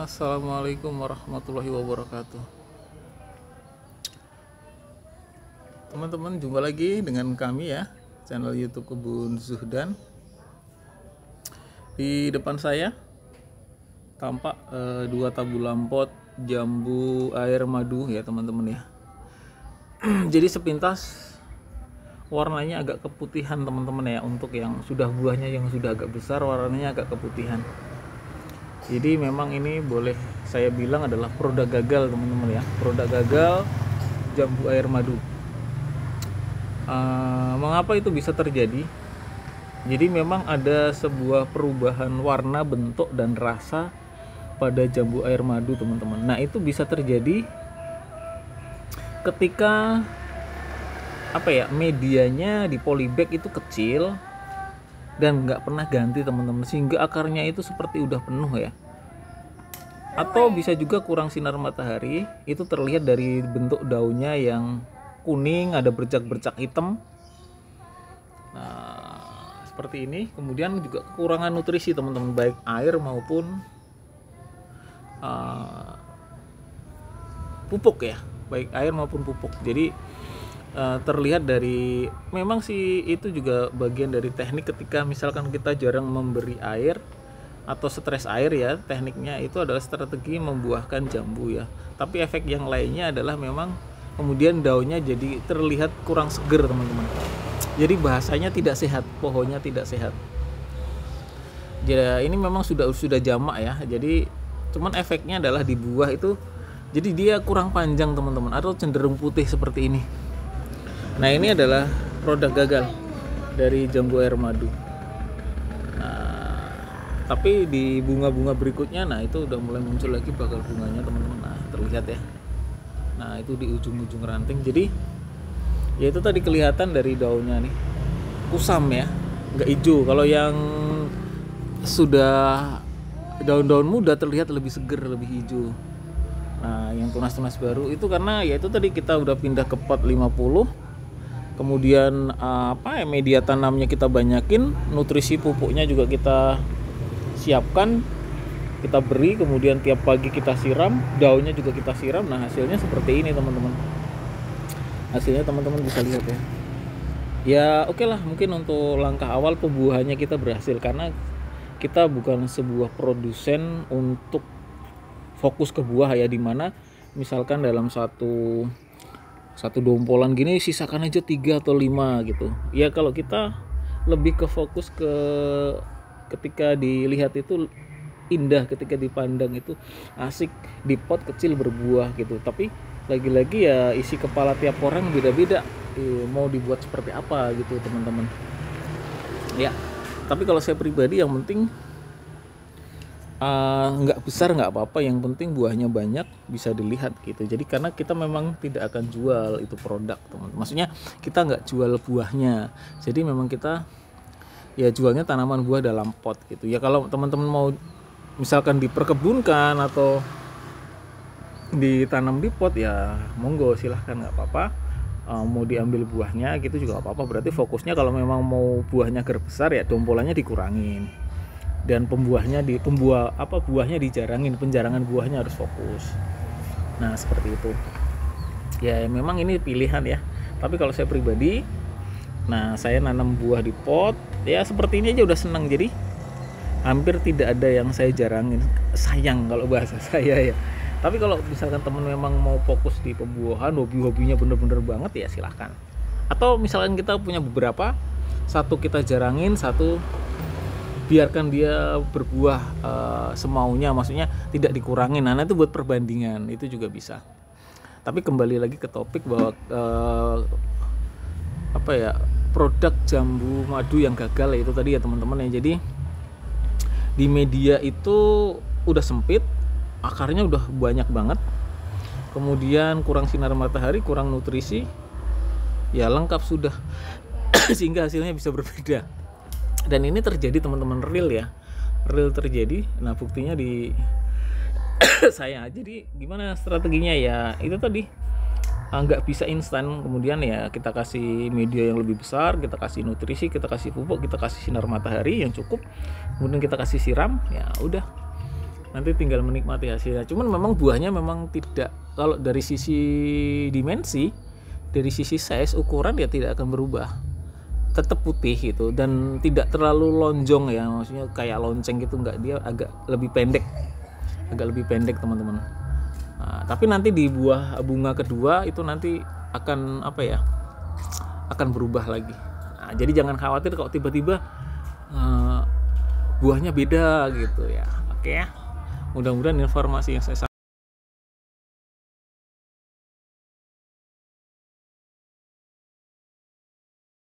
Assalamualaikum warahmatullahi wabarakatuh. Teman-teman, jumpa lagi dengan kami ya, channel YouTube Kebun Zuhdan. Di depan saya tampak dua tabu lampot jambu air madu ya teman-teman ya. Jadi sepintas warnanya agak keputihan teman-teman ya, untuk yang sudah buahnya yang sudah agak besar warnanya agak keputihan. Jadi memang ini boleh saya bilang adalah produk gagal teman-teman ya, produk gagal jambu air madu. Mengapa itu bisa terjadi? Jadi memang ada sebuah perubahan warna, bentuk, dan rasa pada jambu air madu teman-teman. Nah itu bisa terjadi ketika medianya di polybag itu kecil dan nggak pernah ganti teman-teman, sehingga akarnya itu seperti udah penuh ya. Atau bisa juga kurang sinar matahari, itu terlihat dari bentuk daunnya yang kuning, ada bercak-bercak hitam. Nah seperti ini. Kemudian juga kekurangan nutrisi teman-teman, baik air maupun pupuk ya, baik air maupun pupuk. Jadi terlihat dari, memang sih itu juga bagian dari teknik ketika misalkan kita jarang memberi air atau stres air ya, tekniknya itu adalah strategi membuahkan jambu ya. Tapi efek yang lainnya adalah memang kemudian daunnya jadi terlihat kurang seger teman-teman. Jadi bahasanya tidak sehat, pohonnya tidak sehat. Jadi ini memang sudah jamak ya. Jadi cuman efeknya adalah di buah itu jadi dia kurang panjang teman-teman, atau cenderung putih seperti ini. Nah ini adalah produk gagal dari jambu air madu. Nah tapi di bunga-bunga berikutnya, nah itu udah mulai muncul lagi bakal bunganya teman-teman. Nah terlihat ya. Nah itu di ujung-ujung ranting. Jadi ya itu tadi kelihatan dari daunnya nih, kusam ya, nggak hijau. Kalau yang sudah daun-daun muda terlihat lebih seger, lebih hijau. Nah yang tunas-tunas baru itu karena ya itu tadi kita udah pindah ke pot 50. Kemudian media tanamnya kita banyakin, nutrisi pupuknya juga kita siapkan, kita beri, kemudian tiap pagi kita siram, daunnya juga kita siram. Nah hasilnya seperti ini teman-teman. Hasilnya teman-teman bisa lihat ya. Ya oke lah, mungkin untuk langkah awal pembuahannya kita berhasil, karena kita bukan sebuah produsen untuk fokus ke buah ya, dimana misalkan dalam satu dompolan gini sisakan aja 3 atau 5 gitu ya. Kalau kita lebih ke fokus ke ketika dilihat itu indah, ketika dipandang itu asik, di pot kecil berbuah gitu. Tapi lagi-lagi ya isi kepala tiap orang beda-beda, mau dibuat seperti apa gitu teman-teman ya. Tapi kalau saya pribadi yang penting nggak besar nggak apa-apa, yang penting buahnya banyak, bisa dilihat gitu. Jadi karena kita memang tidak akan jual itu produk teman, maksudnya kita nggak jual buahnya, jadi memang kita ya jualnya tanaman buah dalam pot gitu ya. Kalau teman-teman mau misalkan diperkebunkan atau ditanam di pot ya monggo silahkan, nggak apa-apa. Mau diambil buahnya gitu juga nggak apa-apa. Berarti fokusnya kalau memang mau buahnya besar ya dompolannya dikurangin, dan buahnya dijarangin, penjarangan buahnya harus fokus. Nah seperti itu ya, memang ini pilihan ya. Tapi kalau saya pribadi, nah saya nanam buah di pot ya seperti ini aja udah senang. Jadi hampir tidak ada yang saya jarangin, sayang kalau bahasa saya ya. Tapi kalau misalkan teman memang mau fokus di pembuahan, hobinya bener-bener banget ya silahkan. Atau misalkan kita punya beberapa, satu kita jarangin, satu biarkan dia berbuah semaunya, maksudnya tidak dikurangin. Nah itu buat perbandingan itu juga bisa. Tapi kembali lagi ke topik bahwa produk jambu madu yang gagal itu tadi ya teman-teman ya. Jadi di media itu udah sempit, akarnya udah banyak banget, kemudian kurang sinar matahari, kurang nutrisi, ya lengkap sudah sehingga hasilnya bisa berbeda. Dan ini terjadi teman-teman, real ya, real terjadi. Nah buktinya di saya. Jadi gimana strateginya ya itu tadi, nggak bisa instan. Kemudian ya kita kasih media yang lebih besar, kita kasih nutrisi, kita kasih pupuk, kita kasih sinar matahari yang cukup, kemudian kita kasih siram, ya udah nanti tinggal menikmati hasilnya. Cuman memang buahnya memang tidak, kalau dari sisi dimensi, dari sisi size ukuran ya tidak akan berubah, tetap putih gitu, dan tidak terlalu lonjong ya, maksudnya kayak lonceng gitu enggak, dia agak lebih pendek teman-teman. Nah, tapi nanti di buah bunga kedua itu nanti akan apa ya, akan berubah lagi. Nah, jadi jangan khawatir kalau tiba-tiba buahnya beda gitu ya. Oke ya, mudah-mudahan informasi yang saya